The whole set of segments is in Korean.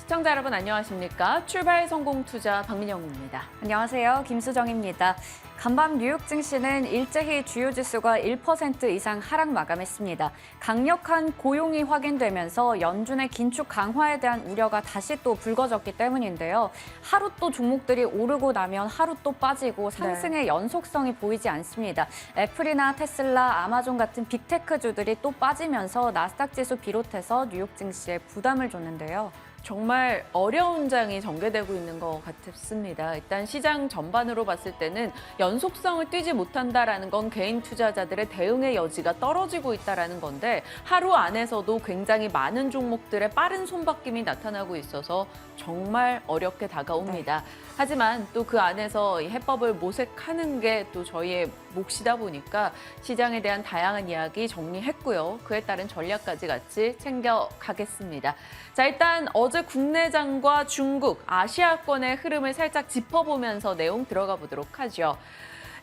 시청자 여러분 안녕하십니까? 출발 성공 투자 박민영입니다. 안녕하세요. 김수정입니다. 간밤 뉴욕 증시는 일제히 주요 지수가 1% 이상 하락 마감했습니다. 강력한 고용이 확인되면서 연준의 긴축 강화에 대한 우려가 다시 또 불거졌기 때문인데요. 하루 또 종목들이 오르고 나면 하루 또 빠지고 상승의 연속성이 보이지 않습니다. 애플이나 테슬라, 아마존 같은 빅테크주들이 또 빠지면서 나스닥 지수 비롯해서 뉴욕 증시에 부담을 줬는데요. 정말 어려운 장이 전개되고 있는 것 같습니다. 일단 시장 전반으로 봤을 때는 연속성을 띄지 못한다라는 건 개인 투자자들의 대응의 여지가 떨어지고 있다라는 건데 하루 안에서도 굉장히 많은 종목들의 빠른 손바뀜이 나타나고 있어서 정말 어렵게 다가옵니다. 하지만 또 그 안에서 이 해법을 모색하는 게 또 저희의 몫이다 보니까 시장에 대한 다양한 이야기 정리했고요. 그에 따른 전략까지 같이 챙겨가겠습니다. 자, 일단 어제 국내장과 중국, 아시아권의 흐름을 살짝 짚어보면서 내용 들어가 보도록 하죠.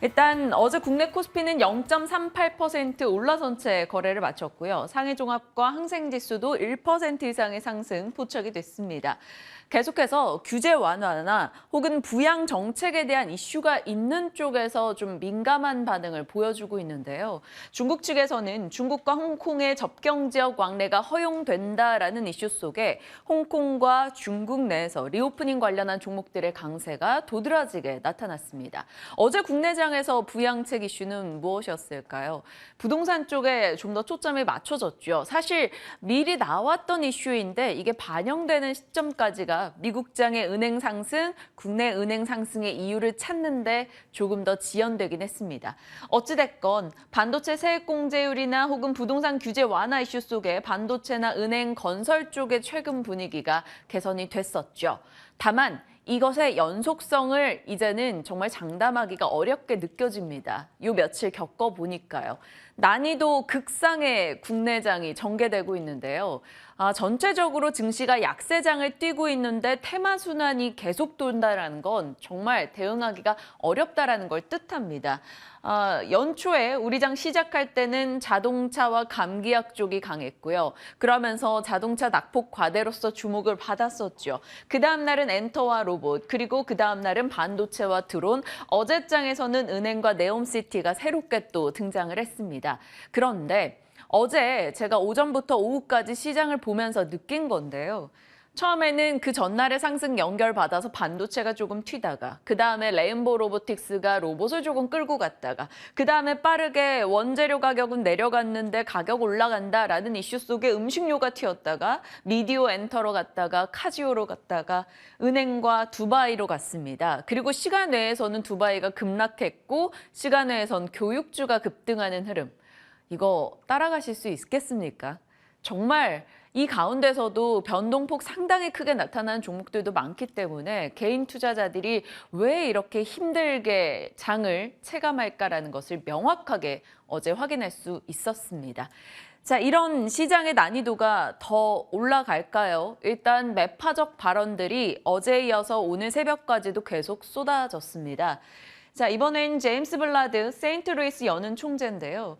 일단 어제 국내 코스피는 0.38% 올라선 채 거래를 마쳤고요. 상해종합과 항생지수도 1% 이상의 상승 포착이 됐습니다. 계속해서 규제 완화나 혹은 부양 정책에 대한 이슈가 있는 쪽에서 좀 민감한 반응을 보여주고 있는데요. 중국 측에서는 중국과 홍콩의 접경 지역 왕래가 허용된다라는 이슈 속에 홍콩과 중국 내에서 리오프닝 관련한 종목들의 강세가 도드라지게 나타났습니다. 어제 국내장에서 부양책 이슈는 무엇이었을까요? 부동산 쪽에 좀 더 초점이 맞춰졌죠. 사실 미리 나왔던 이슈인데 이게 반영되는 시점까지가 미국장의 은행 상승, 국내 은행 상승의 이유를 찾는데 조금 더 지연되긴 했습니다. 어찌됐건 반도체 세액 공제율이나 혹은 부동산 규제 완화 이슈 속에 반도체나 은행 건설 쪽의 최근 분위기가 개선이 됐었죠. 다만 이것의 연속성을 이제는 정말 장담하기가 어렵게 느껴집니다. 요 며칠 겪어보니까요. 난이도 극상의 국내장이 전개되고 있는데요. 전체적으로 증시가 약세장을 띠고 있는데 테마 순환이 계속 돈다라는 건 정말 대응하기가 어렵다라는 걸 뜻합니다. 연초에 우리 장 시작할 때는 자동차와 감기약 쪽이 강했고요. 그러면서 자동차 낙폭 과대로서 주목을 받았었죠. 그 다음 날은 엔터와 로봇, 그리고 그 다음 날은 반도체와 드론, 어제장에서는 은행과 네옴시티가 새롭게 또 등장을 했습니다. 그런데 어제 제가 오전부터 오후까지 시장을 보면서 느낀 건데요. 처음에는 그 전날의 상승 연결받아서 반도체가 조금 튀다가 그다음에 레인보우 로보틱스가 로봇을 조금 끌고 갔다가 그다음에 빠르게 원재료 가격은 내려갔는데 가격 올라간다라는 이슈 속에 음식료가 튀었다가 미디어 엔터로 갔다가 카지오로 갔다가 은행과 두바이로 갔습니다. 그리고 시간 외에서는 두바이가 급락했고 시간 외에선 교육주가 급등하는 흐름. 이거 따라가실 수 있겠습니까? 정말 이 가운데서도 변동폭 상당히 크게 나타나는 종목들도 많기 때문에 개인 투자자들이 왜 이렇게 힘들게 장을 체감할까라는 것을 명확하게 어제 확인할 수 있었습니다. 자, 이런 시장의 난이도가 더 올라갈까요? 일단 매파적 발언들이 어제에 이어서 오늘 새벽까지도 계속 쏟아졌습니다. 자, 이번엔 제임스 블라드 세인트루이스 연은 총재인데요.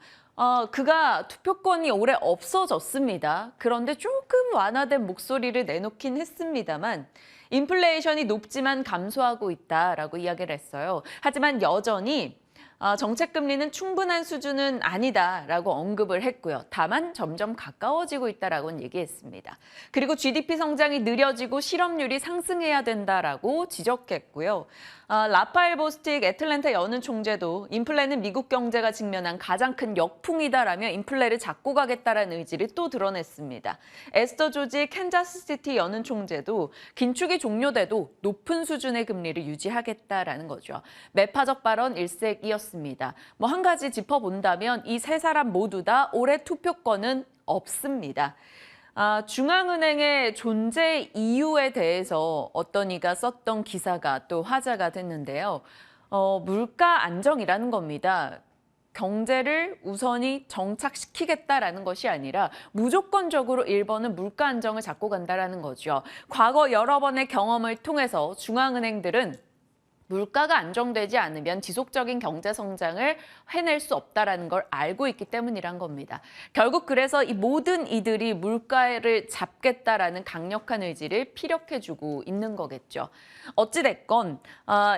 그가 투표권이 올해 없어졌습니다. 그런데 조금 완화된 목소리를 내놓긴 했습니다만 인플레이션이 높지만 감소하고 있다라고 이야기를 했어요. 하지만 여전히 정책 금리는 충분한 수준은 아니다라고 언급을 했고요. 다만 점점 가까워지고 있다라고는 얘기했습니다. 그리고 GDP 성장이 느려지고 실업률이 상승해야 된다라고 지적했고요. 라파엘 보스틱 애틀랜타 연은 총재도 인플레는 미국 경제가 직면한 가장 큰 역풍이다라며 인플레를 잡고 가겠다라는 의지를 또 드러냈습니다. 에스더 조지 캔자스시티 연은 총재도 긴축이 종료돼도 높은 수준의 금리를 유지하겠다라는 거죠. 매파적 발언 일색이었습니다. 뭐 한 가지 짚어본다면 이 세 사람 모두 다 올해 투표권은 없습니다. 중앙은행의 존재 이유에 대해서 어떤 이가 썼던 기사가 또 화제가 됐는데요. 물가 안정이라는 겁니다. 경제를 우선히 정착시키겠다라는 것이 아니라 무조건적으로 1번은 물가 안정을 잡고 간다라는 거죠. 과거 여러 번의 경험을 통해서 중앙은행들은 물가가 안정되지 않으면 지속적인 경제 성장을 해낼 수 없다라는 걸 알고 있기 때문이란 겁니다. 결국 그래서 이 모든 이들이 물가를 잡겠다라는 강력한 의지를 피력해주고 있는 거겠죠. 어찌됐건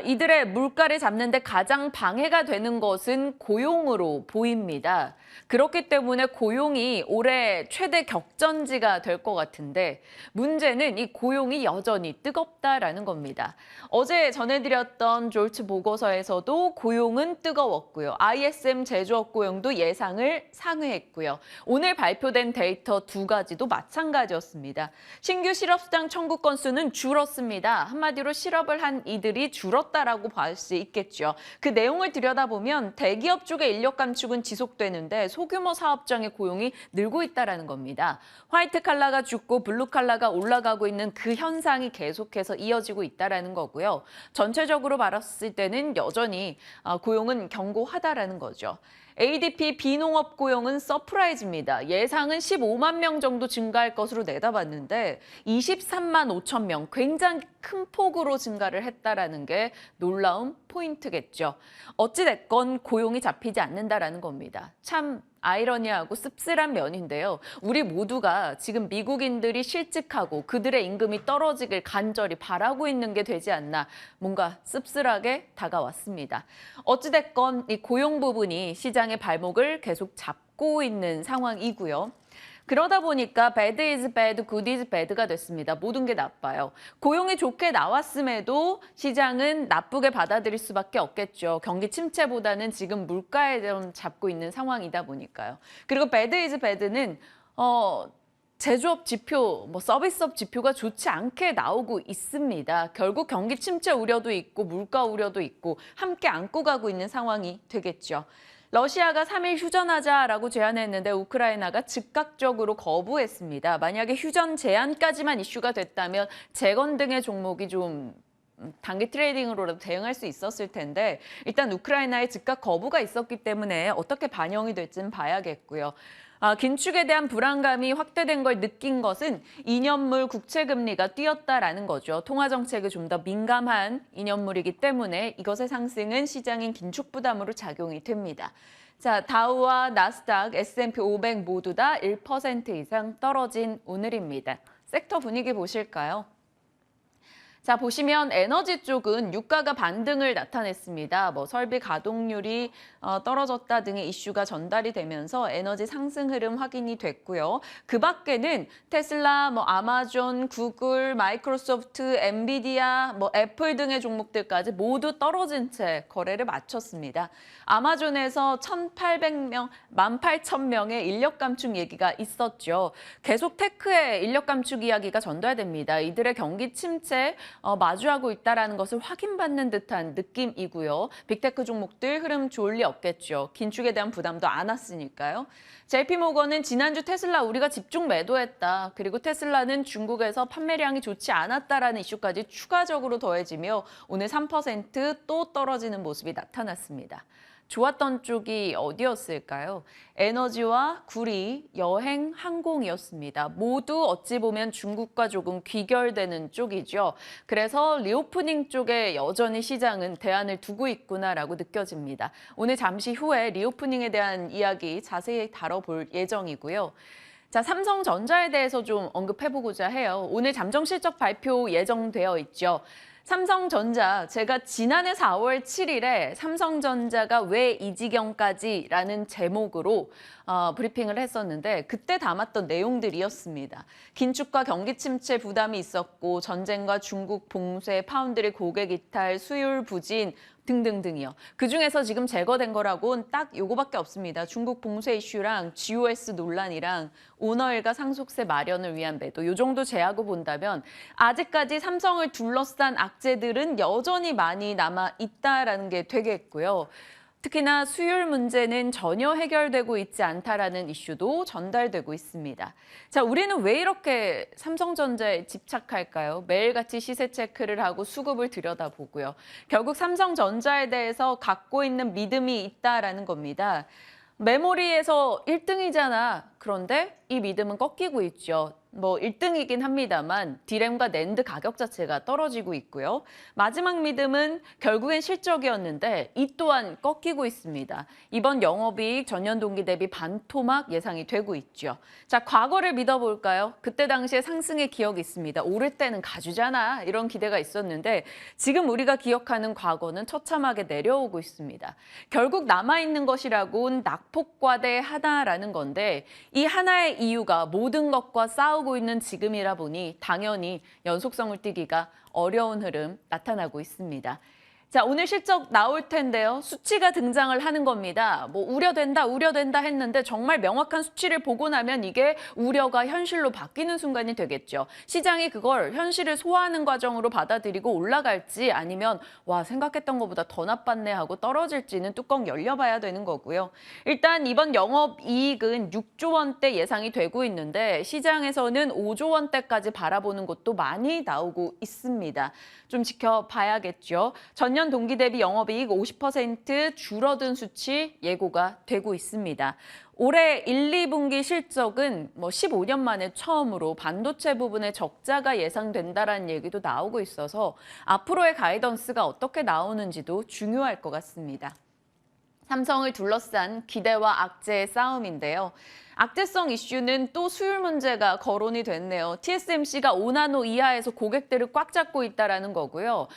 이들의 물가를 잡는 데 가장 방해가 되는 것은 고용으로 보입니다. 그렇기 때문에 고용이 올해 최대 격전지가 될 것 같은데 문제는 이 고용이 여전히 뜨겁다라는 겁니다. 어제 전해드렸던 졸츠 보고서에서도 고용은 뜨거웠고요. ISM 제조업 고용도 예상을 상회했고요. 오늘 발표된 데이터 두 가지도 마찬가지였습니다. 신규 실업수당 청구 건수는 줄었습니다. 한마디로 실업을 한 이들이 줄었다라고 볼 수 있겠죠. 그 내용을 들여다보면 대기업 쪽의 인력 감축은 지속되는데 소규모 사업장의 고용이 늘고 있다는 겁니다. 화이트 칼라가 죽고 블루 칼라가 올라가고 있는 그 현상이 계속해서 이어지고 있다는 거고요. 전체적으로 봤을 때는 여전히 고용은 견고하다라는 거죠. ADP 비농업 고용은 서프라이즈입니다. 예상은 15만 명 정도 증가할 것으로 내다봤는데 23만 5천 명, 굉장히 큰 폭으로 증가를 했다라는 게 놀라운 포인트겠죠. 어찌됐건 고용이 잡히지 않는다라는 겁니다. 참 아이러니하고 씁쓸한 면인데요. 우리 모두가 지금 미국인들이 실직하고 그들의 임금이 떨어지길 간절히 바라고 있는 게 되지 않나 뭔가 씁쓸하게 다가왔습니다. 어찌됐건 이 고용 부분이 시장의 발목을 계속 잡고 있는 상황이고요. 그러다 보니까 bad is bad, good is bad가 됐습니다. 모든 게 나빠요. 고용이 좋게 나왔음에도 시장은 나쁘게 받아들일 수밖에 없겠죠. 경기 침체보다는 지금 물가에 좀 잡고 있는 상황이다 보니까요. 그리고 bad is bad는 제조업 지표, 서비스업 지표가 좋지 않게 나오고 있습니다. 결국 경기 침체 우려도 있고 물가 우려도 있고 함께 안고 가고 있는 상황이 되겠죠. 러시아가 3일 휴전하자라고 제안했는데 우크라이나가 즉각적으로 거부했습니다. 만약에 휴전 제안까지만 이슈가 됐다면 재건 등의 종목이 좀 단기 트레이딩으로라도 대응할 수 있었을 텐데 일단 우크라이나의 즉각 거부가 있었기 때문에 어떻게 반영이 될지는 봐야겠고요. 긴축에 대한 불안감이 확대된 걸 느낀 것은 2년물 국채금리가 뛰었다라는 거죠. 통화정책에 좀 더 민감한 2년물이기 때문에 이것의 상승은 시장인 긴축 부담으로 작용이 됩니다. 자, 다우와 나스닥, S&P 500 모두 다 1% 이상 떨어진 오늘입니다. 섹터 분위기 보실까요? 자, 보시면 에너지 쪽은 유가가 반등을 나타냈습니다. 설비 가동률이 떨어졌다 등의 이슈가 전달이 되면서 에너지 상승 흐름 확인이 됐고요. 그 밖에는 테슬라, 아마존, 구글, 마이크로소프트, 엔비디아, 애플 등의 종목들까지 모두 떨어진 채 거래를 마쳤습니다. 아마존에서 1,800명, 18,000명의 인력 감축 얘기가 있었죠. 계속 테크의 인력 감축 이야기가 전달됩니다. 이들의 경기 침체 마주하고 있다는 것을 확인받는 듯한 느낌이고요. 빅테크 종목들 흐름 좋을 리 없겠죠. 긴축에 대한 부담도 안 왔으니까요. JP모건은 지난주 테슬라 우리가 집중 매도했다. 그리고 테슬라는 중국에서 판매량이 좋지 않았다라는 이슈까지 추가적으로 더해지며 오늘 3% 또 떨어지는 모습이 나타났습니다. 좋았던 쪽이 어디였을까요? 에너지와 구리, 여행, 항공이었습니다. 모두 어찌 보면 중국과 조금 귀결되는 쪽이죠. 그래서 리오프닝 쪽에 여전히 시장은 대안을 두고 있구나라고 느껴집니다. 오늘 잠시 후에 리오프닝에 대한 이야기 자세히 다뤄볼 예정이고요. 자, 삼성전자에 대해서 좀 언급해보고자 해요. 오늘 잠정 실적 발표 예정되어 있죠. 삼성전자, 제가 지난해 4월 7일에 삼성전자가 왜 이 지경까지라는 제목으로 브리핑을 했었는데 그때 담았던 내용들이었습니다. 긴축과 경기 침체 부담이 있었고 전쟁과 중국 봉쇄, 파운드리 고객 이탈, 수율 부진 등등등이요. 그중에서 지금 제거된 거라고는 딱 요거밖에 없습니다. 중국 봉쇄 이슈랑 GOS 논란이랑 오너일가 상속세 마련을 위한 매도. 요 정도 제하고 본다면 아직까지 삼성을 둘러싼 악재들은 여전히 많이 남아 있다라는 게 되겠고요. 특히나 수율 문제는 전혀 해결되고 있지 않다라는 이슈도 전달되고 있습니다. 자, 우리는 왜 이렇게 삼성전자에 집착할까요? 매일같이 시세 체크를 하고 수급을 들여다보고요. 결국 삼성전자에 대해서 갖고 있는 믿음이 있다라는 겁니다. 메모리에서 1등이잖아. 그런데 이 믿음은 꺾이고 있죠. 뭐 1등이긴 합니다만 디램과 낸드 가격 자체가 떨어지고 있고요. 마지막 믿음은 결국엔 실적이었는데 이 또한 꺾이고 있습니다. 이번 영업이익 전년 동기 대비 반토막 예상이 되고 있죠. 자, 과거를 믿어볼까요? 그때 당시에 상승의 기억이 있습니다. 오를 때는 가주잖아 이런 기대가 있었는데 지금 우리가 기억하는 과거는 처참하게 내려오고 있습니다. 결국 남아있는 것이라곤 낙폭과대 하나라는 건데 이 하나의 이유가 모든 것과 싸우고 있는 지금이라 보니 당연히 연속성을 띠기가 어려운 흐름 나타나고 있습니다. 자, 오늘 실적 나올 텐데요. 수치가 등장을 하는 겁니다. 뭐 우려된다 했는데 정말 명확한 수치를 보고 나면 이게 우려가 현실로 바뀌는 순간이 되겠죠. 시장이 그걸 현실을 소화하는 과정으로 받아들이고 올라갈지 아니면 와, 생각했던 것보다 더 나빴네 하고 떨어질지는 뚜껑 열려봐야 되는 거고요. 일단 이번 영업이익은 6조 원대 예상이 되고 있는데 시장에서는 5조 원대까지 바라보는 곳도 많이 나오고 있습니다. 좀 지켜봐야겠죠. 전년 동기 대비 영업이익 50% 줄어든 수치 예고가 되고 있습니다. 올해 1, 2분기 실적은 15년 만에 처음으로 반도체 부분에 적자가 예상된다라는 얘기도 나오고 있어서 앞으로의 가이던스가 어떻게 나오는지도 중요할 것 같습니다. 삼성을 둘러싼 기대와 악재의 싸움인데요. 악재성 이슈는 또 수율 문제가 거론이 됐네요. TSMC가 5나노 이하에서 고객들을 꽉 잡고 있다는 거고요.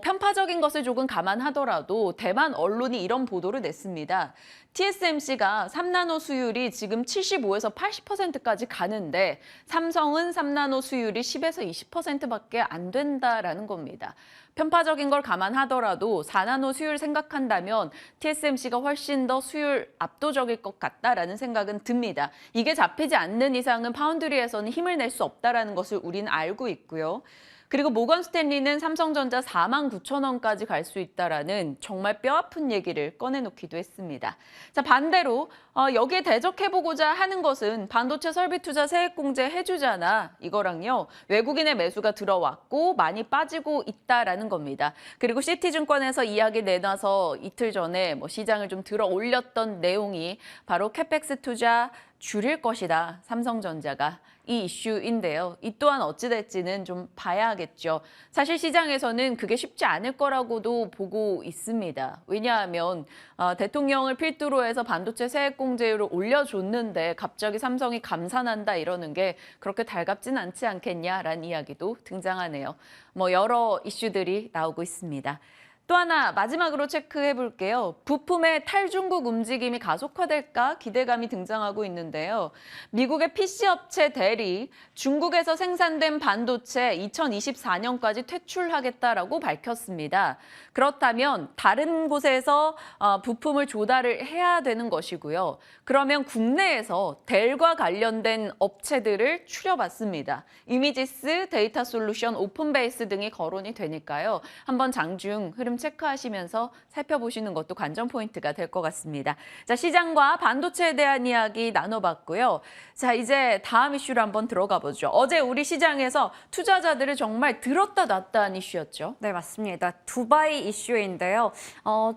편파적인 것을 조금 감안하더라도 대만 언론이 이런 보도를 냈습니다. TSMC가 3나노 수율이 지금 75에서 80%까지 가는데 삼성은 3나노 수율이 10에서 20%밖에 안 된다라는 겁니다. 편파적인 걸 감안하더라도 4나노 수율 생각한다면 TSMC가 훨씬 더 수율 압도적일 것 같다라는 생각은 듭니다. 이게 잡히지 않는 이상은 파운드리에서는 힘을 낼 수 없다는 것을 우리는 알고 있고요. 그리고 모건 스탠리는 삼성전자 49,000원까지 갈 수 있다라는 정말 뼈아픈 얘기를 꺼내놓기도 했습니다. 자, 반대로 여기에 대적해보고자 하는 것은 반도체 설비 투자 세액공제 해주잖아. 이거랑요. 외국인의 매수가 들어왔고 많이 빠지고 있다라는 겁니다. 그리고 시티증권에서 이야기 내놔서 이틀 전에 시장을 좀 들어 올렸던 내용이 바로 캐펙스 투자 줄일 것이다. 삼성전자가. 이 이슈인데요. 이 또한 어찌 될지는 좀 봐야겠죠. 사실 시장에서는 그게 쉽지 않을 거라고도 보고 있습니다. 왜냐하면 대통령을 필두로 해서 반도체 세액공제율을 올려줬는데 갑자기 삼성이 감산한다 이러는 게 그렇게 달갑진 않지 않겠냐라는 이야기도 등장하네요. 여러 이슈들이 나오고 있습니다. 또 하나 마지막으로 체크해 볼게요. 부품의 탈중국 움직임이 가속화될까 기대감이 등장하고 있는데요. 미국의 PC 업체 델이 중국에서 생산된 반도체 2024년까지 퇴출하겠다라고 밝혔습니다. 그렇다면 다른 곳에서 부품을 조달을 해야 되는 것이고요. 그러면 국내에서 델과 관련된 업체들을 추려봤습니다. 이미지스, 데이터 솔루션, 오픈베이스 등이 거론이 되니까요. 한번 장중 흐름 체크하시면서 살펴보시는 것도 관전 포인트가 될 것 같습니다. 자, 시장과 반도체에 대한 이야기 나눠봤고요. 자, 이제 다음 이슈로 한번 들어가 보죠. 어제 우리 시장에서 투자자들을 정말 들었다 놨다 한 이슈였죠. 네, 맞습니다. 두바이 이슈인데요.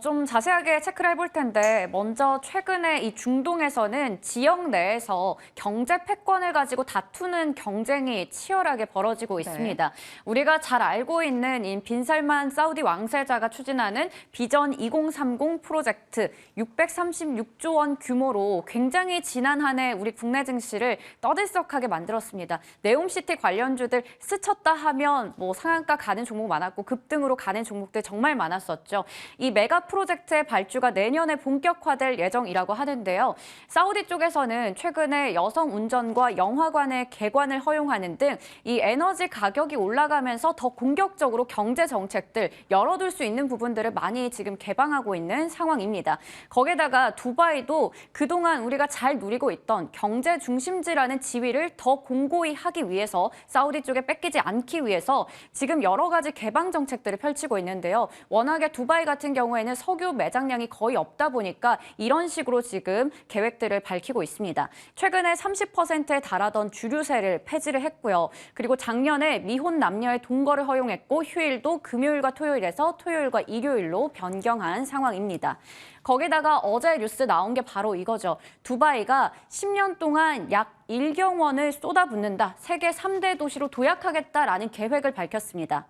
좀 자세하게 체크를 해볼 텐데 먼저 최근에 이 중동에서는 지역 내에서 경제 패권을 가지고 다투는 경쟁이 치열하게 벌어지고 있습니다. 우리가 잘 알고 있는 이 빈살만 사우디 왕세자가 추진하는 비전 2030 프로젝트 636조 원 규모로 굉장히 지난 한 해 우리 국내 증시를 떠들썩하게 만들었습니다. 네옴시티 관련주들 스쳤다 하면 상한가 가는 종목 많았고 급등으로 가는 종목들 정말 많았었죠. 이 메가 프로젝트의 발주가 내년에 본격화될 예정이라고 하는데요. 사우디 쪽에서는 최근에 여성 운전과 영화관의 개관을 허용하는 등 이 에너지 가격이 올라가면서 더 공격적으로 경제 정책들 열어둘 수 있는 부분들을 많이 지금 개방하고 있는 상황입니다. 거기에다가 두바이도 그동안 우리가 잘 누리고 있던 경제 중심지라는 지위를 더 공고히 하기 위해서 사우디 쪽에 뺏기지 않기 위해서 지금 여러 가지 개방 정책들을 펼치고 있는데요. 워낙에 두바이 같은 경우에는 석유 매장량이 거의 없다 보니까 이런 식으로 지금 계획들을 밝히고 있습니다. 최근에 30%에 달하던 주류세를 폐지를 했고요. 그리고 작년에 미혼 남녀의 동거를 허용했고 휴일도 금요일과 토요일에서 토요일 화요일과 일요일로 변경한 상황입니다. 거기다가 어제 뉴스 나온 게 바로 이거죠. 두바이가 10년 동안 약 1경 원을 쏟아붓는다. 세계 3대 도시로 도약하겠다라는 계획을 밝혔습니다.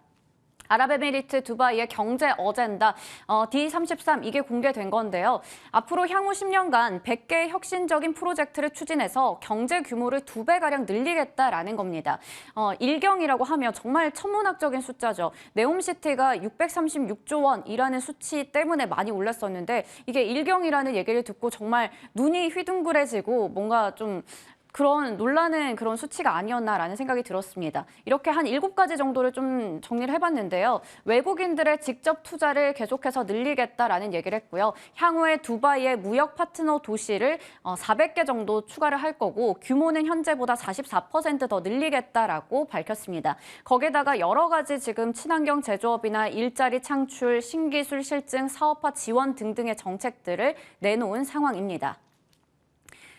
아랍에미리트 두바이의 경제 어젠다 D33 이게 공개된 건데요. 앞으로 향후 10년간 100개의 혁신적인 프로젝트를 추진해서 경제 규모를 2배가량 늘리겠다라는 겁니다. 1경이라고 하면 정말 천문학적인 숫자죠. 네옴시티가 636조 원이라는 수치 때문에 많이 올랐었는데 이게 1경이라는 얘기를 듣고 정말 눈이 휘둥그레지고 뭔가 좀 그런 놀라는 그런 수치가 아니었나라는 생각이 들었습니다. 이렇게 한 7가지 정도를 좀 정리를 해봤는데요. 외국인들의 직접 투자를 계속해서 늘리겠다라는 얘기를 했고요. 향후에 두바이의 무역 파트너 도시를 400개 정도 추가를 할 거고 규모는 현재보다 44%더 늘리겠다라고 밝혔습니다. 거기에다가 여러 가지 지금 친환경 제조업이나 일자리 창출, 신기술 실증, 사업화 지원 등등의 정책들을 내놓은 상황입니다.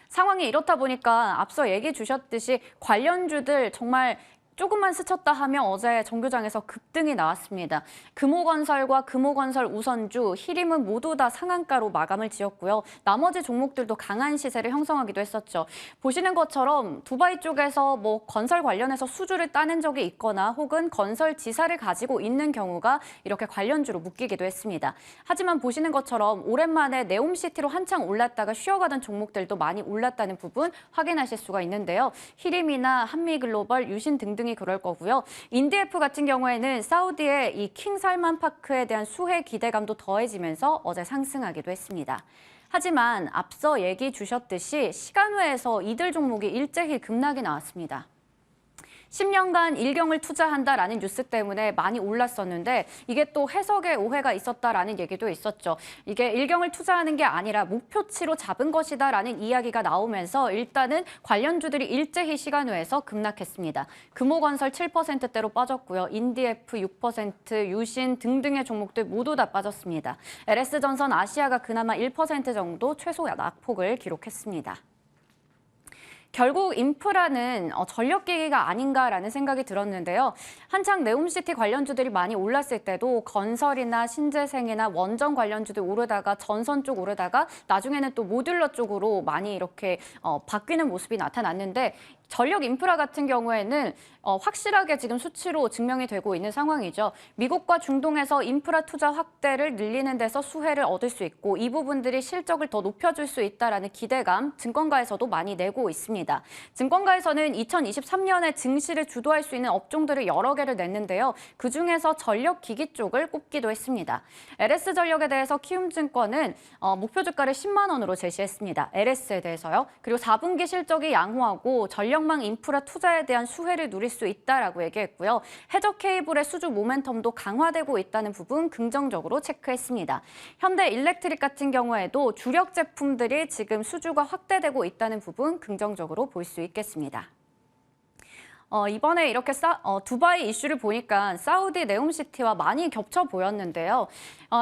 상황이 이렇다 보니까 앞서 얘기 주셨듯이 관련주들 정말 조금만 스쳤다 하면 어제 정규장에서 급등이 나왔습니다. 금호건설과 금호건설 우선주, 히림은 모두 다 상한가로 마감을 지었고요. 나머지 종목들도 강한 시세를 형성하기도 했었죠. 보시는 것처럼 두바이 쪽에서 뭐 건설 관련해서 수주를 따낸 적이 있거나 혹은 건설 지사를 가지고 있는 경우가 이렇게 관련주로 묶이기도 했습니다. 하지만 보시는 것처럼 오랜만에 네옴시티로 한창 올랐다가 쉬어가던 종목들도 많이 올랐다는 부분 확인하실 수가 있는데요. 히림이나 한미글로벌, 유신 등등 그럴 거고요. 인디에프 같은 경우에는 사우디의 이 킹 살만 파크에 대한 수혜 기대감도 더해지면서 어제 상승하기도 했습니다. 하지만 앞서 얘기 주셨듯이 시간외에서 이들 종목이 일제히 급락이 나왔습니다. 10년간 1경을 투자한다라는 뉴스 때문에 많이 올랐었는데 이게 또 해석에 오해가 있었다라는 얘기도 있었죠. 이게 1경을 투자하는 게 아니라 목표치로 잡은 것이다라는 이야기가 나오면서 일단은 관련주들이 일제히 시간외에서 급락했습니다. 금호건설 7%대로 빠졌고요. 인디에프 6%, 유신 등등의 종목들 모두 다 빠졌습니다. LS전선 아시아가 그나마 1% 정도 최소 낙폭을 기록했습니다. 결국 인프라는 전력기기가 아닌가라는 생각이 들었는데요. 한창 네옴시티 관련주들이 많이 올랐을 때도 건설이나 신재생이나 원전 관련주들 오르다가 전선 쪽 오르다가 나중에는 또 모듈러 쪽으로 많이 이렇게 바뀌는 모습이 나타났는데 전력 인프라 같은 경우에는 확실하게 지금 수치로 증명이 되고 있는 상황이죠. 미국과 중동에서 인프라 투자 확대를 늘리는 데서 수혜를 얻을 수 있고 이 부분들이 실적을 더 높여줄 수 있다라는 기대감 증권가에서도 많이 내고 있습니다. 증권가에서는 2023년에 증시를 주도할 수 있는 업종들을 여러 개를 냈는데요. 그중에서 전력기기 쪽을 꼽기도 했습니다. LS전력에 대해서 키움증권은 목표 주가를 10만 원으로 제시했습니다. LS에 대해서요. 그리고 4분기 실적이 양호하고 전력망 인프라 투자에 대한 수혜를 누릴 수 있다라고 얘기했고요. 해저 케이블의 수주 모멘텀도 강화되고 있다는 부분 긍정적으로 체크했습니다. 현대 일렉트릭 같은 경우에도 주력 제품들이 지금 수주가 확대되고 있다는 부분 긍정적으로 볼 수 있겠습니다. 이번에 이렇게 두바이 이슈를 보니까 사우디 네옴시티와 많이 겹쳐 보였는데요.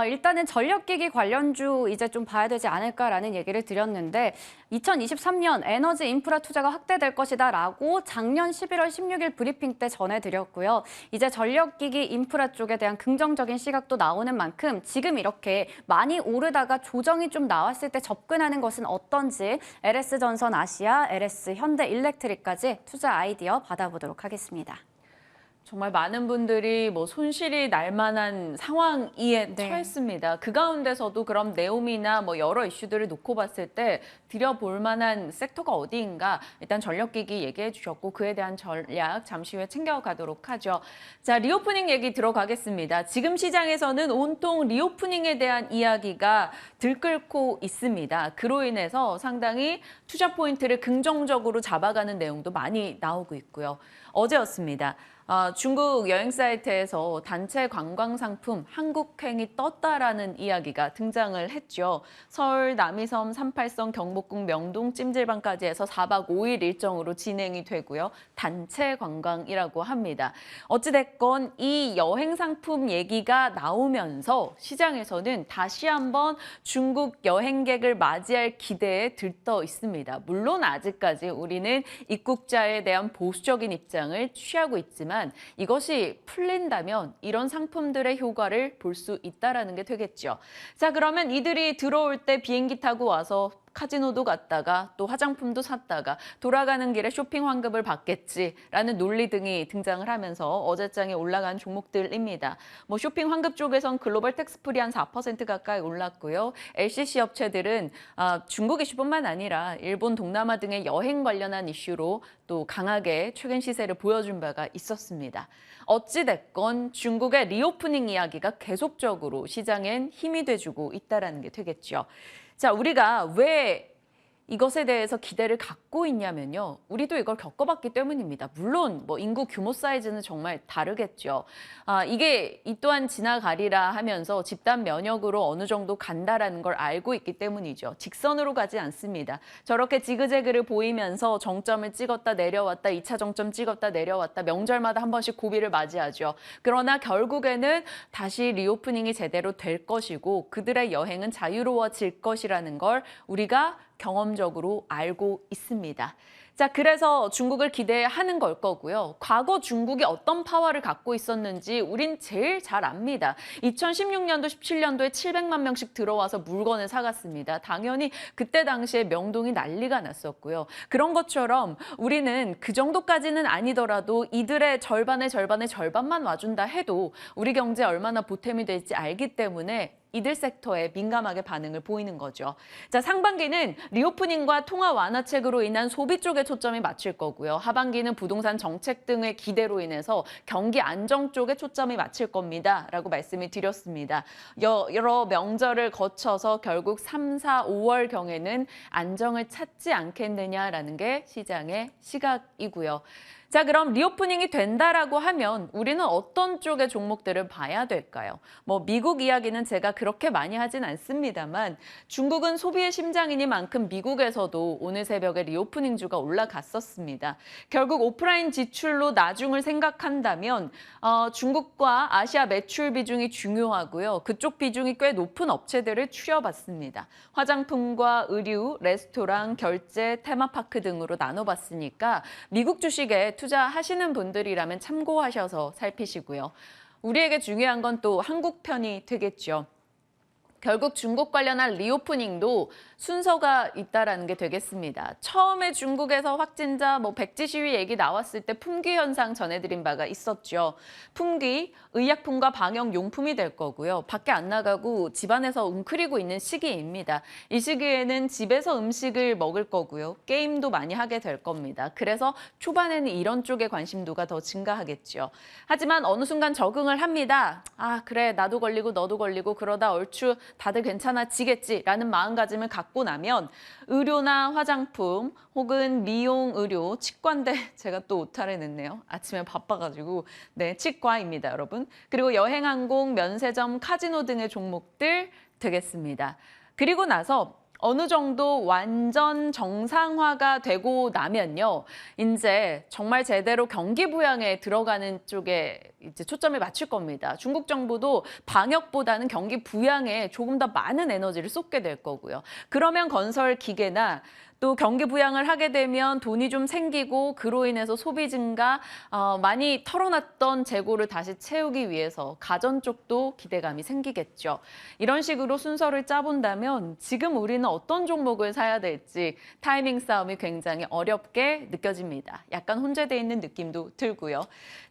일단은 전력기기 관련주 이제 좀 봐야 되지 않을까라는 얘기를 드렸는데 2023년 에너지 인프라 투자가 확대될 것이다라고 작년 11월 16일 브리핑 때 전해드렸고요. 이제 전력기기 인프라 쪽에 대한 긍정적인 시각도 나오는 만큼 지금 이렇게 많이 오르다가 조정이 좀 나왔을 때 접근하는 것은 어떤지 LS전선 아시아, LS 현대 일렉트릭까지 투자 아이디어 받아보도록 하겠습니다. 정말 많은 분들이 뭐 손실이 날 만한 상황에 처했습니다. 그 가운데서도 그럼 네옴이나 뭐 여러 이슈들을 놓고 봤을 때 들여볼 만한 섹터가 어디인가 일단 전력기기 얘기해 주셨고 그에 대한 전략 잠시 후에 챙겨가도록 하죠. 자, 리오프닝 얘기 들어가겠습니다. 지금 시장에서는 온통 리오프닝에 대한 이야기가 들끓고 있습니다. 그로 인해서 상당히 투자 포인트를 긍정적으로 잡아가는 내용도 많이 나오고 있고요. 어제였습니다. 중국 여행 사이트에서 단체 관광 상품 한국행이 떴다라는 이야기가 등장을 했죠. 서울, 남이섬, 38성, 경복궁, 명동, 찜질방까지 해서 4박 5일 일정으로 진행이 되고요. 단체 관광이라고 합니다. 어찌됐건 이 여행 상품 얘기가 나오면서 시장에서는 다시 한번 중국 여행객을 맞이할 기대에 들떠 있습니다. 물론 아직까지 우리는 입국자에 대한 보수적인 입장을 취하고 있지만 있지만 이것이 풀린다면 이런 상품들의 효과를 볼 수 있다라는 게 되겠죠. 자, 그러면 이들이 들어올 때 비행기 타고 와서 카지노도 갔다가 또 화장품도 샀다가 돌아가는 길에 쇼핑 환급을 받겠지라는 논리 등이 등장을 하면서 어제장에 올라간 종목들입니다. 뭐 쇼핑 환급 쪽에선 글로벌 텍스프리 한 4% 가까이 올랐고요. LCC 업체들은 중국 이슈뿐만 아니라 일본, 동남아 등의 여행 관련한 이슈로 또 강하게 최근 시세를 보여준 바가 있었습니다. 어찌됐건 중국의 리오프닝 이야기가 계속적으로 시장엔 힘이 돼주고 있다는 게 되겠죠. 자, 우리가 왜 이것에 대해서 기대를 갖고 있냐면요. 우리도 이걸 겪어봤기 때문입니다. 물론 뭐 인구 규모 사이즈는 정말 다르겠죠. 이게 이 또한 지나가리라 하면서 집단 면역으로 어느 정도 간다라는 걸 알고 있기 때문이죠. 직선으로 가지 않습니다. 저렇게 지그재그를 보이면서 정점을 찍었다 내려왔다, 2차 정점 찍었다 내려왔다, 명절마다 한 번씩 고비를 맞이하죠. 그러나 결국에는 다시 리오프닝이 제대로 될 것이고 그들의 여행은 자유로워질 것이라는 걸 우리가 경험적으로 알고 있습니다. 자, 그래서 중국을 기대하는 걸 거고요. 과거 중국이 어떤 파워를 갖고 있었는지 우린 제일 잘 압니다. 2016년도, 17년도에 700만 명씩 들어와서 물건을 사갔습니다. 당연히 그때 당시에 명동이 난리가 났었고요. 그런 것처럼 우리는 그 정도까지는 아니더라도 이들의 절반의 절반만 와준다 해도 우리 경제에 얼마나 보탬이 될지 알기 때문에 이들 섹터에 민감하게 반응을 보이는 거죠. 자, 상반기는 리오프닝과 통화 완화책으로 인한 소비 쪽에 초점이 맞출 거고요. 하반기는 부동산 정책 등의 기대로 인해서 경기 안정 쪽에 초점이 맞출 겁니다. 라고 말씀을 드렸습니다. 여러 명절을 거쳐서 결국 3, 4, 5월경에는 안정을 찾지 않겠느냐라는 게 시장의 시각이고요. 자, 그럼 리오프닝이 된다라고 하면 우리는 어떤 쪽의 종목들을 봐야 될까요? 뭐 미국 이야기는 제가 그렇게 많이 하진 않습니다만 중국은 소비의 심장이니만큼 미국에서도 오늘 새벽에 리오프닝주가 올라갔었습니다. 결국 오프라인 지출로 나중을 생각한다면 중국과 아시아 매출 비중이 중요하고요. 그쪽 비중이 꽤 높은 업체들을 추려봤습니다. 화장품과 의류, 레스토랑, 결제, 테마파크 등으로 나눠봤으니까 미국 주식에 투자하시는 분들이라면 참고하셔서 살피시고요. 우리에게 중요한 건 또 한국 편이 되겠죠. 결국 중국 관련한 리오프닝도 순서가 있다라는 게 되겠습니다. 처음에 중국에서 확진자 백지 시위 얘기 나왔을 때 품귀 현상 전해드린 바가 있었죠. 품귀, 의약품과 방역용품이 될 거고요. 밖에 안 나가고 집안에서 웅크리고 있는 시기입니다. 이 시기에는 집에서 음식을 먹을 거고요. 게임도 많이 하게 될 겁니다. 그래서 초반에는 이런 쪽의 관심도가 더 증가하겠죠. 하지만 어느 순간 적응을 합니다. 그래, 나도 걸리고 너도 걸리고 그러다 얼추 다들 괜찮아지겠지라는 마음가짐을 갖고 나면 의료나 화장품 혹은 미용 의료, 치과인데 제가 또 오타를 냈네요. 아침에 바빠가지고. 네, 치과입니다, 여러분. 그리고 여행, 항공, 면세점, 카지노 등의 종목들 되겠습니다. 그리고 나서 어느 정도 완전 정상화가 되고 나면요. 이제 정말 제대로 경기 부양에 들어가는 쪽에 이제 초점을 맞출 겁니다. 중국 정부도 방역보다는 경기 부양에 조금 더 많은 에너지를 쏟게 될 거고요. 그러면 건설 기계나 또 경기 부양을 하게 되면 돈이 좀 생기고 그로 인해서 소비 증가, 많이 털어놨던 재고를 다시 채우기 위해서 가전 쪽도 기대감이 생기겠죠. 이런 식으로 순서를 짜본다면 지금 우리는 어떤 종목을 사야 될지 타이밍 싸움이 굉장히 어렵게 느껴집니다. 약간 혼재돼 있는 느낌도 들고요.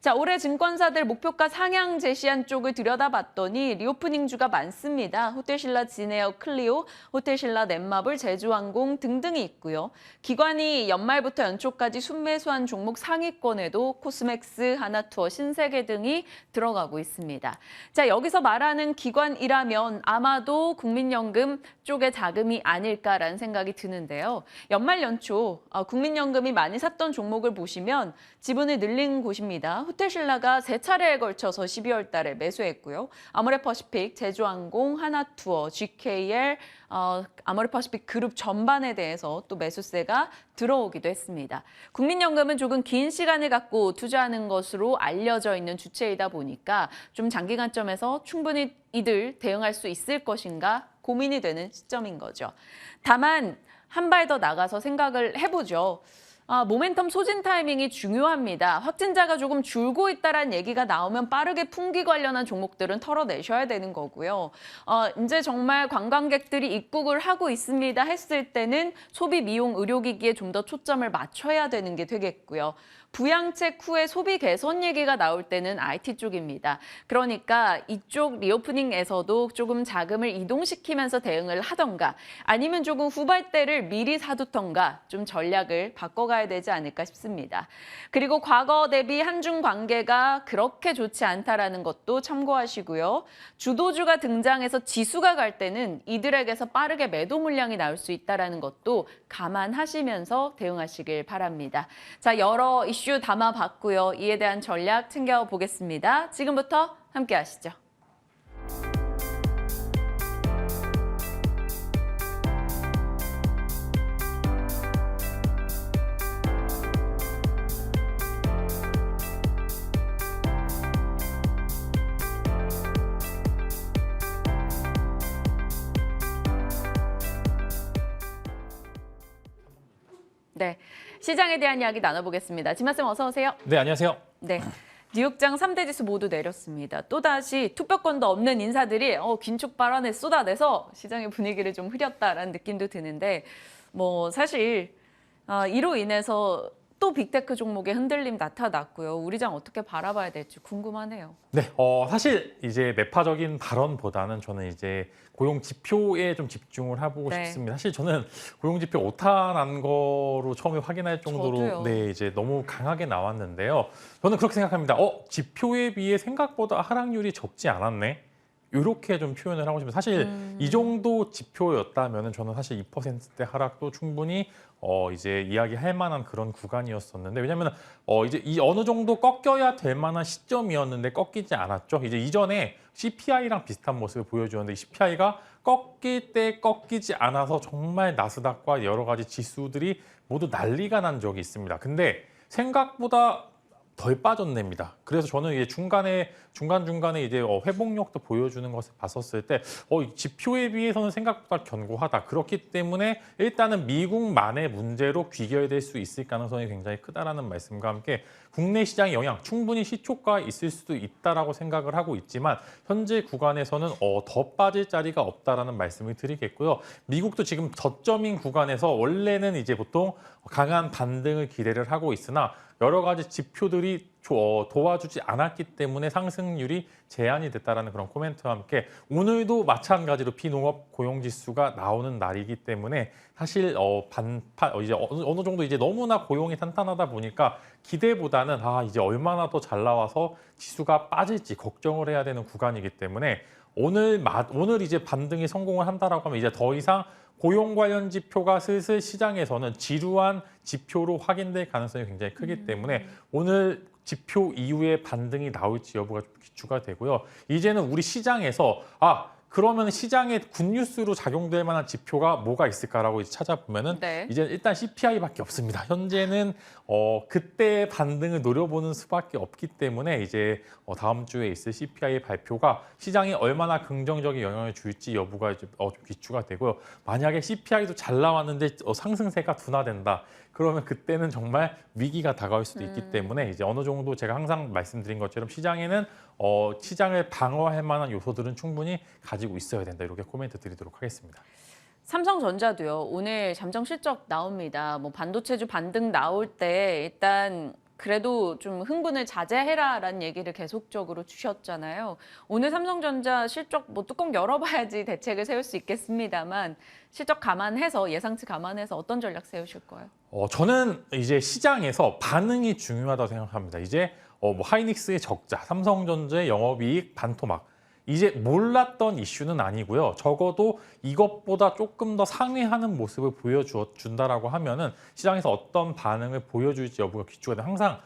자, 올해 증권사들 목표가 상향 제시한 쪽을 들여다봤더니 리오프닝주가 많습니다. 호텔신라 진에어 클리오, 호텔신라 넷마블, 제주항공 등등이 있고요. 기관이 연말부터 연초까지 순매수한 종목 상위권에도 코스맥스, 하나투어, 신세계 등이 들어가고 있습니다. 자, 여기서 말하는 기관이라면 아마도 국민연금 쪽의 자금이 아닐까라는 생각이 드는데요. 연말 연초 국민연금이 많이 샀던 종목을 보시면 지분을 늘린 곳입니다. 호텔신라가 3차례에 걸쳐서 12월 달에 매수했고요. 아모레퍼시픽, 제주항공, 하나투어, GKL, 아모레퍼시픽 그룹 전반에 대해서 또 매수세가 들어오기도 했습니다. 국민연금은 조금 긴 시간을 갖고 투자하는 것으로 알려져 있는 주체이다 보니까 좀 장기 관점에서 충분히 이들 대응할 수 있을 것인가 고민이 되는 시점인 거죠. 다만 한 발 더 나가서 생각을 해보죠. 모멘텀 소진 타이밍이 중요합니다. 확진자가 조금 줄고 있다는 얘기가 나오면 빠르게 풍기 관련한 종목들은 털어내셔야 되는 거고요. 이제 정말 관광객들이 입국을 하고 있습니다 했을 때는 소비, 미용, 의료기기에 좀 더 초점을 맞춰야 되는 게 되겠고요. 부양책 후에 소비 개선 얘기가 나올 때는 IT 쪽입니다. 그러니까 이쪽 리오프닝에서도 조금 자금을 이동시키면서 대응을 하던가 아니면 조금 후발대를 미리 사두던가 좀 전략을 바꿔가야 되지 않을까 싶습니다. 그리고 과거 대비 한중 관계가 그렇게 좋지 않다라는 것도 참고하시고요. 주도주가 등장해서 지수가 갈 때는 이들에게서 빠르게 매도 물량이 나올 수 있다는 것도 감안하시면서 대응하시길 바랍니다. 자, 여러 이슈 담아봤고요. 이에 대한 전략 챙겨보겠습니다. 지금부터 함께 하시죠. 네, 시장에 대한 이야기 나눠보겠습니다. 지마쌤 어서 오세요. 네, 안녕하세요. 네, 뉴욕장 3대 지수 모두 내렸습니다. 또다시 투표권도 없는 인사들이 긴축 발언에 쏟아내서 시장의 분위기를 좀 흐렸다라는 느낌도 드는데 사실 이로 인해서 또 빅테크 종목의 흔들림 나타났고요. 우리 장 어떻게 바라봐야 될지 궁금하네요. 네, 사실 이제 매파적인 발언보다는 저는 이제 고용 지표에 좀 집중을 해보고 네. 싶습니다. 사실 저는 고용 지표 오타 난 거로 처음에 확인할 정도로 저도요. 네, 이제 너무 강하게 나왔는데요. 저는 그렇게 생각합니다. 지표에 비해 생각보다 하락률이 적지 않았네. 이렇게 좀 표현을 하고 싶습니다. 사실 이 정도 지표였다면 저는 사실 2%대 하락도 충분히 이제 이야기할 만한 그런 구간이었었는데 왜냐하면 이제 이 어느 정도 꺾여야 될 만한 시점이었는데 꺾이지 않았죠. 이제 이전에 CPI랑 비슷한 모습을 보여주었는데 이 CPI가 꺾일 때 꺾이지 않아서 정말 나스닥과 여러 가지 지수들이 모두 난리가 난 적이 있습니다. 근데 생각보다 덜 빠졌냅니다. 그래서 저는 이제 중간중간에 이제 회복력도 보여주는 것을 봤었을 때 지표에 비해서는 생각보다 견고하다. 그렇기 때문에 일단은 미국만의 문제로 귀결될 수 있을 가능성이 굉장히 크다라는 말씀과 함께 국내 시장의 영향 충분히 시초가에 있을 수도 있다라고 생각을 하고 있지만 현재 구간에서는 더 빠질 자리가 없다라는 말씀을 드리겠고요. 미국도 지금 저점인 구간에서 원래는 이제 보통 강한 반등을 기대를 하고 있으나 여러 가지 지표들이 도와주지 않았기 때문에 상승률이 제한이 됐다라는 그런 코멘트와 함께 오늘도 마찬가지로 피농업 고용지수가 나오는 날이기 때문에 사실 이제 어느 정도 이제 너무나 고용이 탄탄하다 보니까 기대보다는 이제 얼마나 더 잘 나와서 지수가 빠질지 걱정을 해야 되는 구간이기 때문에 오늘 이제 반등이 성공을 한다라고 하면 이제 더 이상 고용 관련 지표가 슬슬 시장에서는 지루한 지표로 확인될 가능성이 굉장히 크기 때문에 오늘 지표 이후에 반등이 나올지 여부가 좀 귀추가 되고요. 이제는 우리 시장에서 그러면 시장에 굿뉴스로 작용될 만한 지표가 뭐가 있을까라고 이제 찾아보면은 네. 이제 일단 CPI밖에 없습니다. 현재는 그때 반등을 노려보는 수밖에 없기 때문에 이제 다음 주에 있을 CPI 발표가 시장에 얼마나 긍정적인 영향을 줄지 여부가 이제 좀 귀추가 되고요. 만약에 CPI도 잘 나왔는데 상승세가 둔화된다. 그러면 그때는 정말 위기가 다가올 수도 있기 때문에 이제 어느 정도 제가 항상 말씀드린 것처럼 시장에는 시장을 방어할 만한 요소들은 충분히 가지고 있어야 된다. 이렇게 코멘트 드리도록 하겠습니다. 삼성전자도요. 오늘 잠정 실적 나옵니다. 반도체주 반등 나올 때 일단 그래도 좀 흥분을 자제해라라는 얘기를 계속적으로 주셨잖아요. 오늘 삼성전자 실적 뚜껑 열어봐야지 대책을 세울 수 있겠습니다만 실적 감안해서 예상치 감안해서 어떤 전략 세우실 거예요? 저는 이제 시장에서 반응이 중요하다고 생각합니다. 이제 하이닉스의 적자, 삼성전자의 영업이익 반토막 이제 몰랐던 이슈는 아니고요. 적어도 이것보다 조금 더 상회하는 모습을 보여준다라고 하면은 시장에서 어떤 반응을 보여줄지 여부가 귀추가 돼. 항상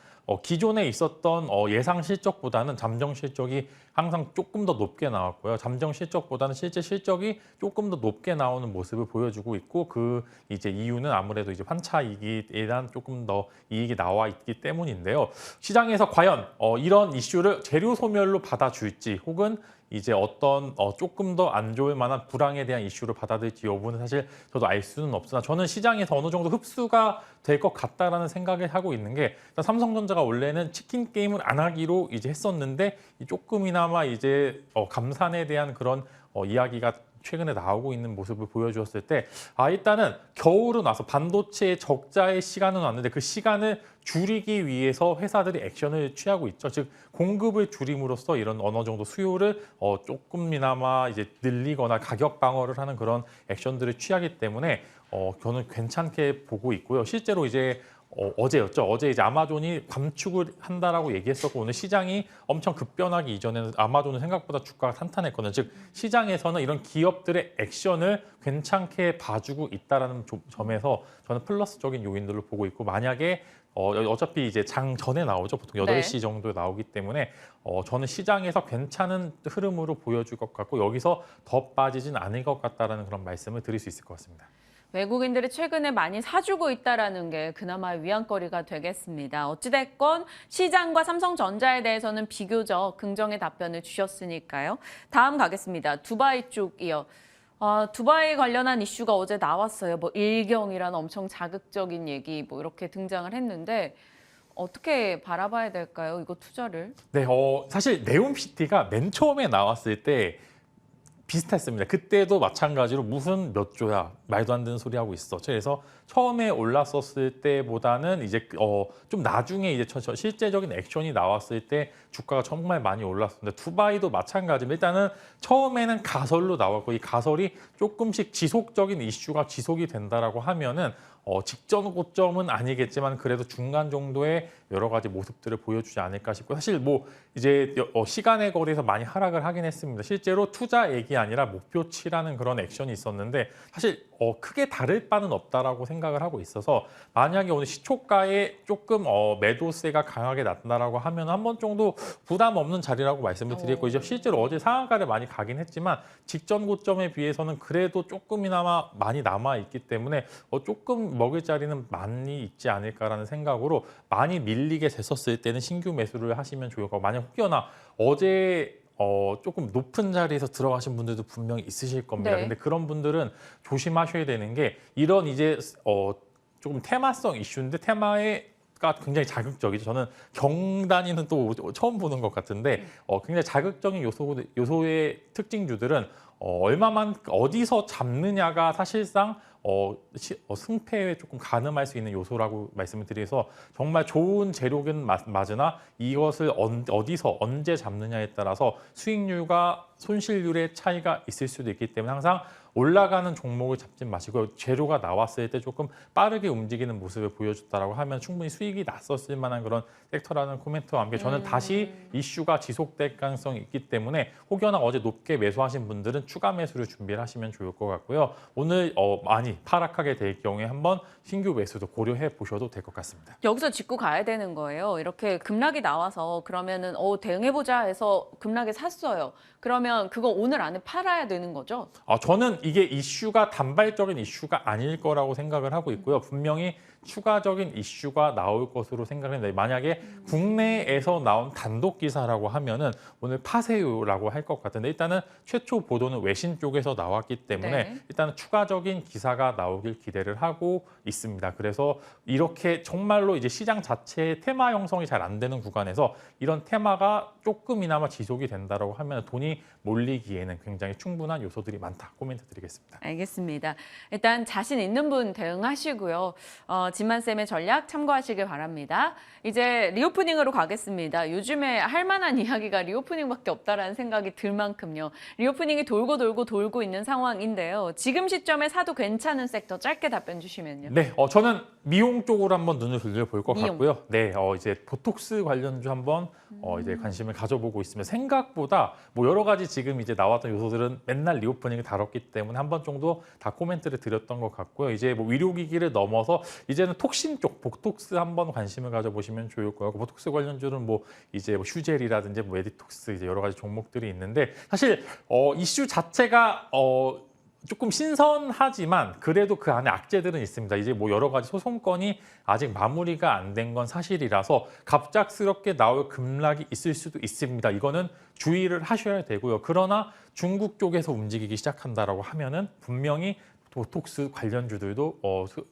기존에 있었던 예상 실적보다는 잠정 실적이 항상 조금 더 높게 나왔고요. 잠정 실적보다는 실제 실적이 조금 더 높게 나오는 모습을 보여주고 있고 그 이제 이유는 아무래도 이제 환차 이익에 대한 조금 더 이익이 나와 있기 때문인데요. 시장에서 과연 이런 이슈를 재료 소멸로 받아줄지 혹은 이제 어떤 조금 더 안 좋을 만한 불황에 대한 이슈로 받아들일지 여부는 사실 저도 알 수는 없으나 저는 시장에서 어느 정도 흡수가 될 것 같다라는 생각을 하고 있는 게 일단 삼성전자가 원래는 치킨 게임을 안 하기로 이제 했었는데 조금이나마 이제 감산에 대한 그런 이야기가 최근에 나오고 있는 모습을 보여주었을 때 일단은 겨울은 와서 반도체의 적자의 시간은 왔는데 그 시간을 줄이기 위해서 회사들이 액션을 취하고 있죠. 즉 공급을 줄임으로써 이런 어느 정도 수요를 조금이나마 이제 늘리거나 가격 방어를 하는 그런 액션들을 취하기 때문에 저는 괜찮게 보고 있고요. 실제로 이제 어제였죠. 어제 이제 아마존이 감축을 한다라고 얘기했었고 오늘 시장이 엄청 급변하기 이전에는 아마존은 생각보다 주가가 탄탄했거든요. 즉 시장에서는 이런 기업들의 액션을 괜찮게 봐주고 있다라는 점에서 저는 플러스적인 요인들을 보고 있고 만약에 어차피 이제 장 전에 나오죠. 보통 8시 정도에 나오기 때문에 저는 시장에서 괜찮은 흐름으로 보여줄 것 같고 여기서 더 빠지진 않을 것 같다라는 그런 말씀을 드릴 수 있을 것 같습니다. 외국인들이 최근에 많이 사주고 있다는 게 그나마 위안거리가 되겠습니다. 어찌됐건 시장과 삼성전자에 대해서는 비교적 긍정의 답변을 주셨으니까요. 다음 가겠습니다. 두바이 쪽이요. 두바이 관련한 이슈가 어제 나왔어요. 뭐 일경이라는 엄청 자극적인 얘기 뭐 이렇게 등장을 했는데 어떻게 바라봐야 될까요? 이거 투자를? 네, 사실 네옴시티가 맨 처음에 나왔을 때 비슷했습니다. 그때도 마찬가지로 무슨 몇 조야 말도 안 되는 소리 하고 있어. 그래서 처음에 올랐었을 때보다는 이제 좀 나중에 이제 실제적인 액션이 나왔을 때 주가가 정말 많이 올랐었는데 두바이도 마찬가지입니다. 일단은 처음에는 가설로 나왔고 이 가설이 조금씩 지속적인 이슈가 지속이 된다라고 하면은 직전 고점은 아니겠지만 그래도 중간 정도의 여러 가지 모습들을 보여주지 않을까 싶고 사실 뭐 이제 시간의 거리에서 많이 하락을 하긴 했습니다. 실제로 투자액이 아니라 목표치라는 그런 액션이 있었는데 사실 크게 다를 바는 없다라고 생각을 하고 있어서 만약에 오늘 시초가에 조금 매도세가 강하게 났다라고 하면 한 번 정도 부담 없는 자리라고 말씀을 드렸고 이제 실제로 어제 상한가를 많이 가긴 했지만 직전 고점에 비해서는 그래도 조금이나마 많이 남아 있기 때문에 조금 먹을 자리는 많이 있지 않을까라는 생각으로 많이 밀리게 됐었을 때는 신규 매수를 하시면 좋을 거고 만약 혹여나 어제 조금 높은 자리에서 들어가신 분들도 분명히 있으실 겁니다. 네. 근데 그런 분들은 조심하셔야 되는 게 이런 이제 조금 테마성 이슈인데 테마가 굉장히 자극적이죠. 저는 경단위는 또 처음 보는 것 같은데 굉장히 자극적인 요소의 특징주들은 얼마만 어디서 잡느냐가 사실상 승패에 조금 가늠할 수 있는 요소라고 말씀을 드려서 정말 좋은 재료는 맞으나 이것을 어디서 언제 잡느냐에 따라서 수익률과 손실률의 차이가 있을 수도 있기 때문에 항상 올라가는 종목을 잡지 마시고 재료가 나왔을 때 조금 빠르게 움직이는 모습을 보여줬다라고 하면 충분히 수익이 났었을 만한 그런 섹터라는 코멘트와 함께 저는 다시 이슈가 지속될 가능성이 있기 때문에 혹여나 어제 높게 매수하신 분들은 추가 매수를 준비를 하시면 좋을 것 같고요. 오늘 많이 하락하게 될 경우에 한번 신규 매수도 고려해 보셔도 될 것 같습니다. 여기서 짚고 가야 되는 거예요. 이렇게 급락이 나와서 그러면은 대응해보자 해서 급락에 샀어요. 그러면 그거 오늘 안에 팔아야 되는 거죠? 저는 이게 이슈가 단발적인 이슈가 아닐 거라고 생각을 하고 있고요. 분명히 추가적인 이슈가 나올 것으로 생각합니다. 만약에 국내에서 나온 단독 기사라고 하면은 오늘 파세요라고 할 것 같은데 일단은 최초 보도는 외신 쪽에서 나왔기 때문에 네. 일단은 추가적인 기사가 나오길 기대를 하고 있습니다. 그래서 이렇게 정말로 이제 시장 자체의 테마 형성이 잘 안 되는 구간에서 이런 테마가 조금이나마 지속이 된다라고 하면 돈이 몰리기에는 굉장히 충분한 요소들이 많다. 코멘트 드리겠습니다. 알겠습니다. 일단 자신 있는 분 대응하시고요. 진만쌤의 전략 참고하시길 바랍니다. 이제 리오프닝으로 가겠습니다. 요즘에 할 만한 이야기가 리오프닝밖에 없다라는 생각이 들 만큼요. 리오프닝이 돌고 있는 상황인데요. 지금 시점에 사도 괜찮은 섹터 짧게 답변 주시면요. 네, 저는 미용 쪽으로 한번 눈을 돌려볼 것 미용. 같고요. 네, 이제 보톡스 관련주 한번 이제 관심을 가져보고 있으면 생각보다 뭐 여러 가지 지금 이제 나왔던 요소들은 맨날 리오프닝을 다뤘기 때문에 한 번 정도 다 코멘트를 드렸던 것 같고요. 이제 뭐 의료기기를 넘어서 이제는 톡신 쪽 보톡스 한번 관심을 가져보시면 좋을 거고 보톡스 관련주는 뭐 이제 뭐 휴젤이라든지 뭐 메디톡스 이제 여러 가지 종목들이 있는데 사실 이슈 자체가 조금 신선하지만 그래도 그 안에 악재들은 있습니다. 이제 뭐 여러 가지 소송건이 아직 마무리가 안 된 건 사실이라서 갑작스럽게 나올 급락이 있을 수도 있습니다. 이거는 주의를 하셔야 되고요. 그러나 중국 쪽에서 움직이기 시작한다라고 하면은 분명히 보톡스 관련주들도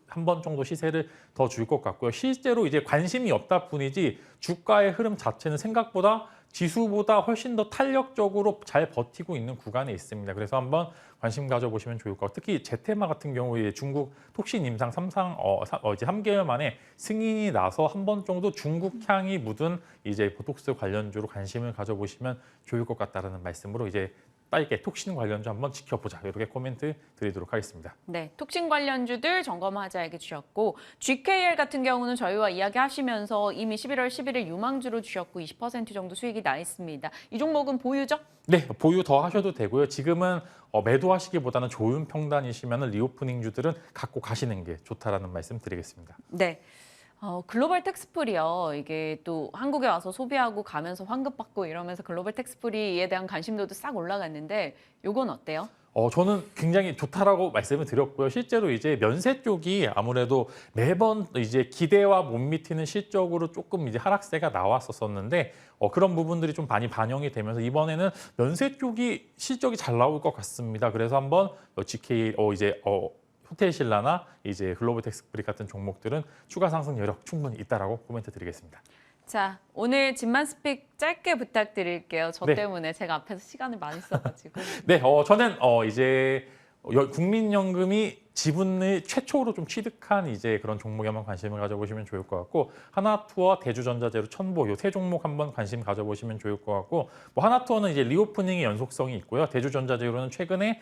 한 번 정도 시세를 더 줄 것 같고요. 실제로 이제 관심이 없다 뿐이지 주가의 흐름 자체는 생각보다 지수보다 훨씬 더 탄력적으로 잘 버티고 있는 구간에 있습니다. 그래서 한번 관심 가져보시면 좋을 것 같아요. 특히 제테마 같은 경우에 중국 톡신 임상 이제 3개월 만에 승인이 나서 한 번 정도 중국 향이 묻은 이제 보톡스 관련주로 관심을 가져보시면 좋을 것 같다라는 말씀으로 이제 빨리 톡신 관련주 한번 지켜보자 이렇게 코멘트 드리도록 하겠습니다. 네, 톡신 관련주들 점검하자 얘기 주셨고 GKL 같은 경우는 저희와 이야기하시면서 이미 11월 11일 유망주로 주셨고 20% 정도 수익이 나 있습니다. 이 종목은 보유죠? 네, 보유 더 하셔도 되고요. 지금은 매도하시기보다는 좋은 평단이시면 리오프닝주들은 갖고 가시는 게 좋다라는 말씀 드리겠습니다. 네. 글로벌 텍스프리요. 이게 또 한국에 와서 소비하고 가면서 환급 받고 이러면서 글로벌 텍스프리에 대한 관심도도 싹 올라갔는데 요건 어때요? 저는 굉장히 좋다라고 말씀을 드렸고요. 실제로 이제 면세 쪽이 아무래도 매번 이제 기대와 못 미치는 실적으로 조금 이제 하락세가 나왔었는데 그런 부분들이 좀 많이 반영이 되면서 이번에는 면세 쪽이 실적이 잘 나올 것 같습니다. 그래서 한번 GK 호텔신라나 이제 글로벌 텍스프리 같은 종목들은 추가 상승 여력 충분히 있다라고 코멘트 드리겠습니다. 자, 오늘 집만 스픽 짧게 부탁드릴게요. 저 네. 때문에 제가 앞에서 시간을 많이 써가지고. 네, 저는 이제 국민연금이 지분을 최초로 좀 취득한 이제 그런 종목에 한번 관심을 가져보시면 좋을 것 같고 하나투어, 대주전자재료, 첨보 이 세 종목 한번 관심 가져보시면 좋을 것 같고 뭐 하나투어는 이제 리오프닝의 연속성이 있고요. 대주전자재료는 최근에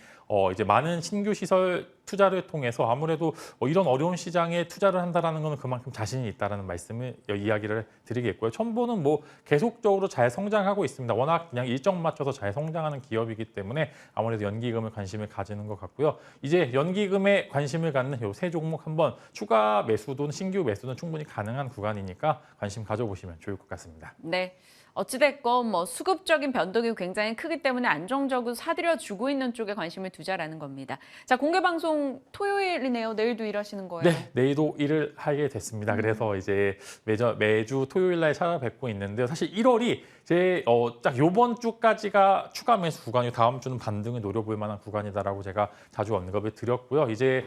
이제 많은 신규 시설 투자를 통해서 아무래도 이런 어려운 시장에 투자를 한다라는 것은 그만큼 자신이 있다라는 말씀을 이야기를 드리겠고요. 첨보는 뭐 계속적으로 잘 성장하고 있습니다. 워낙 그냥 일정 맞춰서 잘 성장하는 기업이기 때문에 아무래도 연기금을 관심을 가지는 것 같고요. 이제 연기금에 관심을 갖는 이 세 종목 한번 추가 매수든 신규 매수는 충분히 가능한 구간이니까 관심 가져보시면 좋을 것 같습니다. 네. 어찌됐건 뭐 수급적인 변동이 굉장히 크기 때문에 안정적으로 사들여주고 있는 쪽에 관심을 두자라는 겁니다. 자, 공개 방송 토요일이네요. 내일도 일하시는 거예요? 네, 내일도 일을 하게 됐습니다. 그래서 이제 매주 토요일 날 찾아뵙고 있는데요. 사실 1월이 제 딱 요번 주까지가 추가 매수 구간이고 다음 주는 반등을 노려볼 만한 구간이다라고 제가 자주 언급을 드렸고요. 이제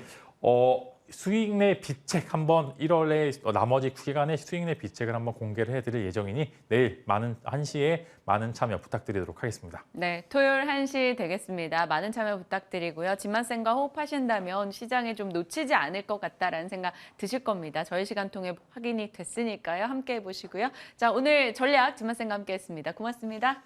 수익 내 비책 한번 1월에 나머지 기간의 수익 내 비책을 한번 공개를 해드릴 예정이니 내일 1시에 많은 참여 부탁드리도록 하겠습니다. 네, 토요일 1시 되겠습니다. 많은 참여 부탁드리고요. 집만쌤과 호흡하신다면 시장에 좀 놓치지 않을 것 같다라는 생각 드실 겁니다. 저희 시간 통해 확인이 됐으니까요. 함께 해보시고요. 자, 오늘 전략 집만쌤과 함께했습니다. 고맙습니다.